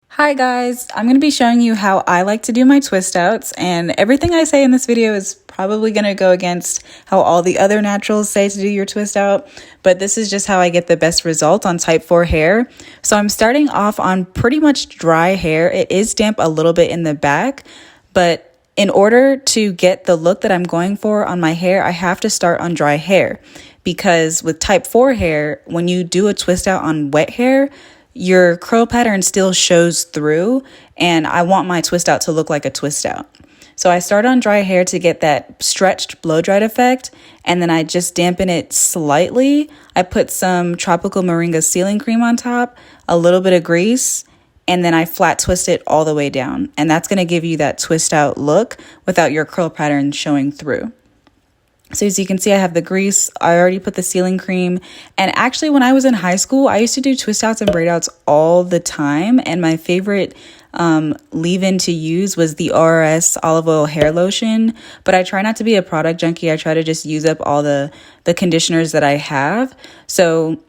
Hi guys, I'm going to be showing you how I like to do my twist outs, and everything I say in this video is probably going to go against how all the other naturals say to do your twist out, but this is just how I get the best result on type 4 hair. So I'm starting off on pretty much dry hair. It is damp a little bit in the back, but in order to get the look that I'm going for on my hair, I have to start on dry hair, because with type 4 hair, when you do a twist out on wet hair, your curl pattern still shows through, and I want my twist out to look like a twist out. So I start on dry hair to get that stretched blow dried effect, and then I just dampen it slightly. I put some tropical moringa sealing cream on top, a little bit of grease, and then I flat twist it all the way down. And that's going to give you that twist out look without your curl pattern showing through. So as you can see, I have the grease, I already put the sealing cream, and actually when I was in high school, I used to do twist outs and braid outs all the time, and my favorite leave-in to use was the RS olive oil hair lotion, but I try not to be a product junkie. I try to just use up all the conditioners that I have. So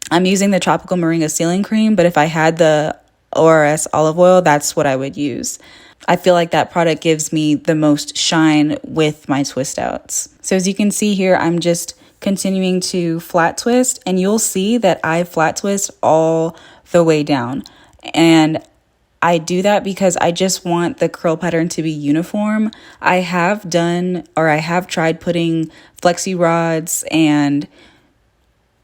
I'm using the tropical moringa sealing cream, but if I had the RS olive oil, that's what I would use. I feel like that product gives me the most shine with my twist outs. So as you can see here, I'm just continuing to flat twist, and you'll see that I flat twist all the way down. And I do that because I just want the curl pattern to be uniform. I have tried putting flexi rods and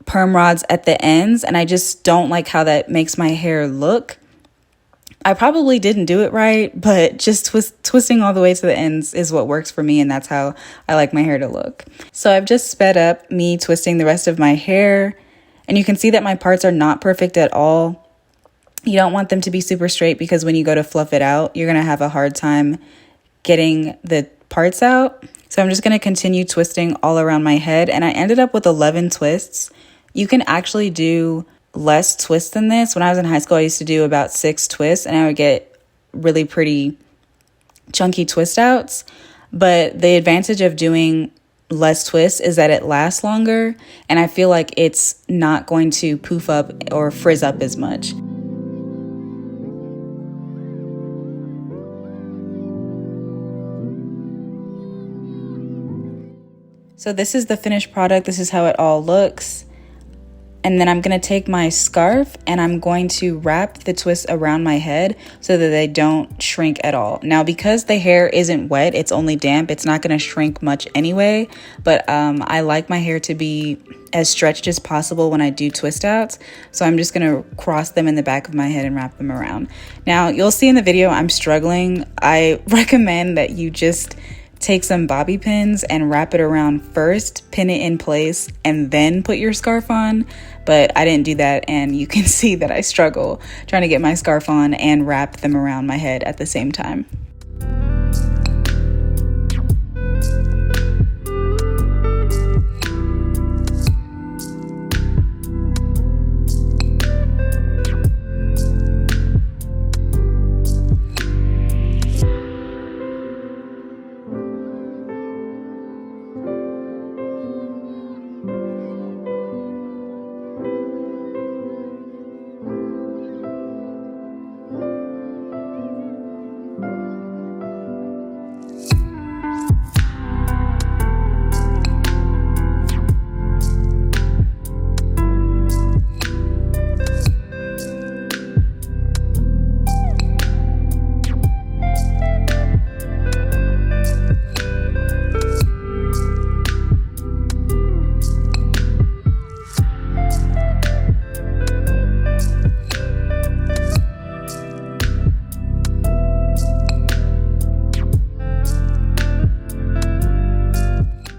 perm rods at the ends, and I just don't like how that makes my hair look. I probably didn't do it right, but just twisting all the way to the ends is what works for me, and that's how I like my hair to look. So I've just sped up me twisting the rest of my hair, and you can see that my parts are not perfect at all. You don't want them to be super straight, because when you go to fluff it out, you're going to have a hard time getting the parts out. So I'm just going to continue twisting all around my head, and I ended up with 11 twists. You can actually do less twists than this. When I was in high school, I used to do about 6 twists, and I would get really pretty chunky twist outs. But the advantage of doing less twists is that it lasts longer, and I feel like it's not going to poof up or frizz up as much. So this is the finished product. This is how it all looks. And then I'm going to take my scarf and I'm going to wrap the twists around my head so that they don't shrink at all. Now, because the hair isn't wet, it's only damp, it's not going to shrink much anyway. But I like my hair to be as stretched as possible when I do twist outs. So I'm just going to cross them in the back of my head and wrap them around. Now, you'll see in the video I'm struggling. I recommend that you just take some bobby pins and wrap it around first, pin it in place, and then put your scarf on. But I didn't do that, and you can see that I struggle trying to get my scarf on and wrap them around my head at the same time.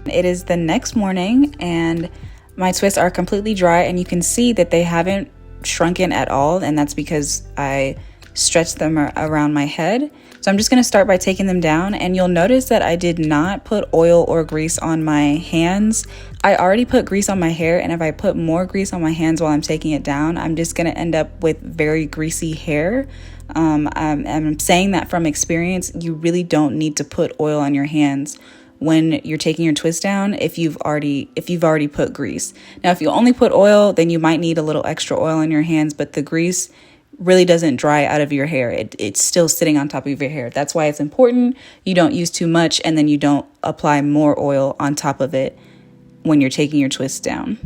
It is the next morning and my twists are completely dry, and you can see that they haven't shrunken at all, and that's because I stretched them around my head. So I'm just going to start by taking them down, and you'll notice that I did not put oil or grease on my hands. I already put grease on my hair, and if I put more grease on my hands while I'm taking it down, I'm just going to end up with very greasy hair. I'm saying that from experience. You really don't need to put oil on your hands when you're taking your twist down if you've already put grease. Now, if you only put oil, then you might need a little extra oil in your hands, but the grease really doesn't dry out of your hair. It's still sitting on top of your hair. That's why it's important you don't use too much, and then you don't apply more oil on top of it when you're taking your twist down.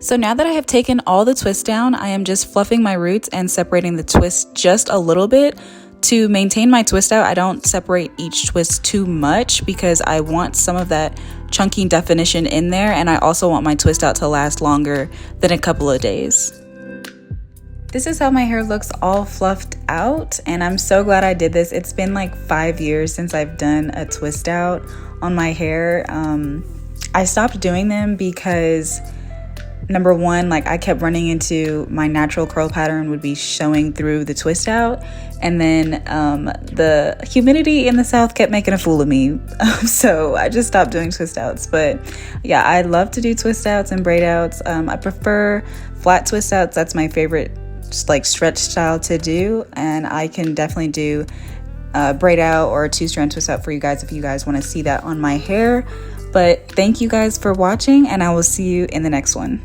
So now that I have taken all the twists down, I am just fluffing my roots and separating the twist just a little bit. To maintain my twist out, I don't separate each twist too much because I want some of that chunky definition in there, and I also want my twist out to last longer than a couple of days. This is how my hair looks all fluffed out, and I'm so glad I did this. It's been like 5 years since I've done a twist out on my hair. I stopped doing them because number one, like I kept running into my natural curl pattern would be showing through the twist out. And then the humidity in the South kept making a fool of me. So I just stopped doing twist outs. But yeah, I love to do twist outs and braid outs. I prefer flat twist outs. That's my favorite, just like stretch style to do. And I can definitely do braid out or a 2-strand twist out for you guys if you guys want to see that on my hair. But thank you guys for watching, and I will see you in the next one.